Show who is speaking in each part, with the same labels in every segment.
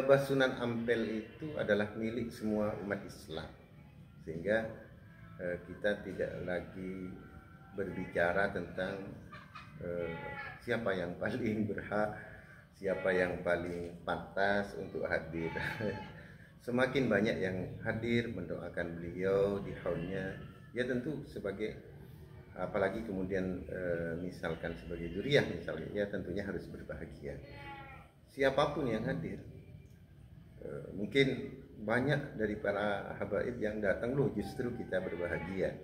Speaker 1: Basunan Ampel itu adalah milik semua umat Islam, sehingga kita tidak lagi berbicara tentang siapa yang paling berhak, siapa yang paling pantas untuk hadir. Semakin banyak yang hadir mendoakan beliau di haulnya, ya tentu sebagai, apalagi kemudian misalkan sebagai zuriyah misalnya, ya tentunya harus berbahagia. Siapapun yang hadir, mungkin banyak dari para habaib yang datang loh justru kita berbahagia.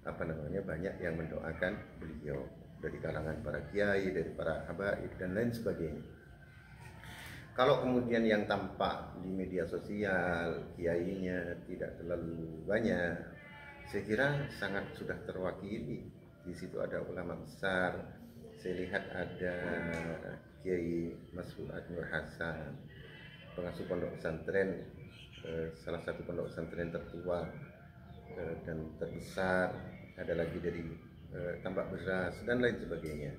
Speaker 1: Banyak yang mendoakan beliau dari kalangan para kiai, dari para habaib dan lain sebagainya. Kalau kemudian yang tampak di media sosial kiainya tidak terlalu banyak, saya kira sangat sudah terwakili. Di situ ada ulama besar. Saya lihat ada Kiai Mas'ud Nur Hasan, pengasuh pondok pesantren, salah satu pondok pesantren tertua dan terbesar. Ada lagi dari Tambak Beras dan lain sebagainya.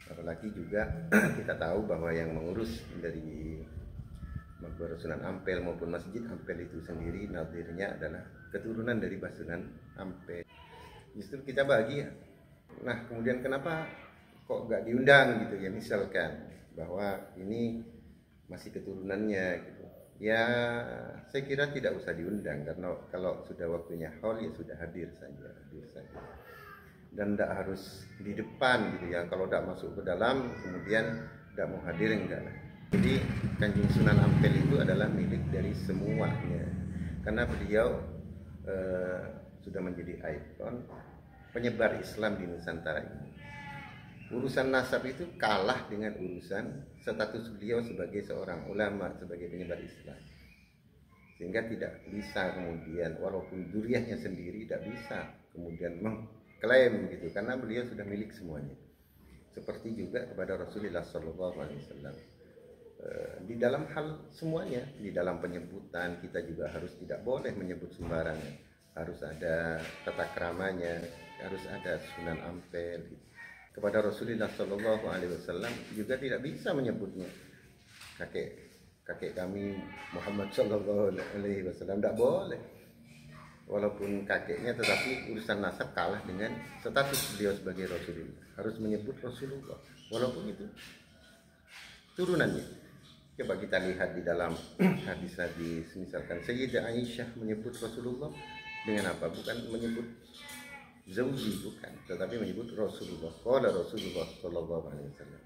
Speaker 1: Apalagi juga kita tahu bahwa yang mengurus dari Makbarah Sunan Ampel maupun Masjid Ampel itu sendiri nadirnya adalah keturunan dari Basunan Ampel. Justru kita bahagia. Nah, kemudian kenapa kok nggak diundang gitu ya, misalkan bahwa ini masih keturunannya gitu. Ya, saya kira tidak usah diundang, karena kalau sudah waktunya haul ya sudah hadir saja. Dan tidak harus di depan gitu ya. Kalau tidak masuk ke dalam kemudian tidak mau hadir, enggak lah. Jadi Kanjeng Sunan Ampel itu adalah milik dari semuanya, karena beliau sudah menjadi ikon penyebar Islam di Nusantara ini. Urusan nasab itu kalah dengan urusan status beliau sebagai seorang ulama, sebagai penyebar Islam. Sehingga tidak bisa kemudian, walaupun zuriyahnya sendiri tidak bisa kemudian mengklaim gitu, karena beliau sudah milik semuanya. Seperti juga kepada Rasulullah SAW. Di dalam hal semuanya, di dalam penyebutan kita juga harus tidak boleh menyebut sembarangan. Harus ada tata keramanya, harus ada Sunan Ampel. Kepada Rasulullah SAW juga tidak bisa menyebutnya kakek kami Muhammad SAW, tidak boleh. Walaupun kakeknya, tetapi urusan nasab kalah dengan status beliau sebagai Rasulullah. Harus menyebut Rasulullah, walaupun itu turunannya. Coba kita lihat di dalam hadis-hadis, misalkan Sayyidah Aisyah menyebut Rasulullah dengan apa? Bukan menyebut Zawji, bukan, tetapi menyebut Rasulullah. Qala Rasulullah sallallahu alaihi wasallam.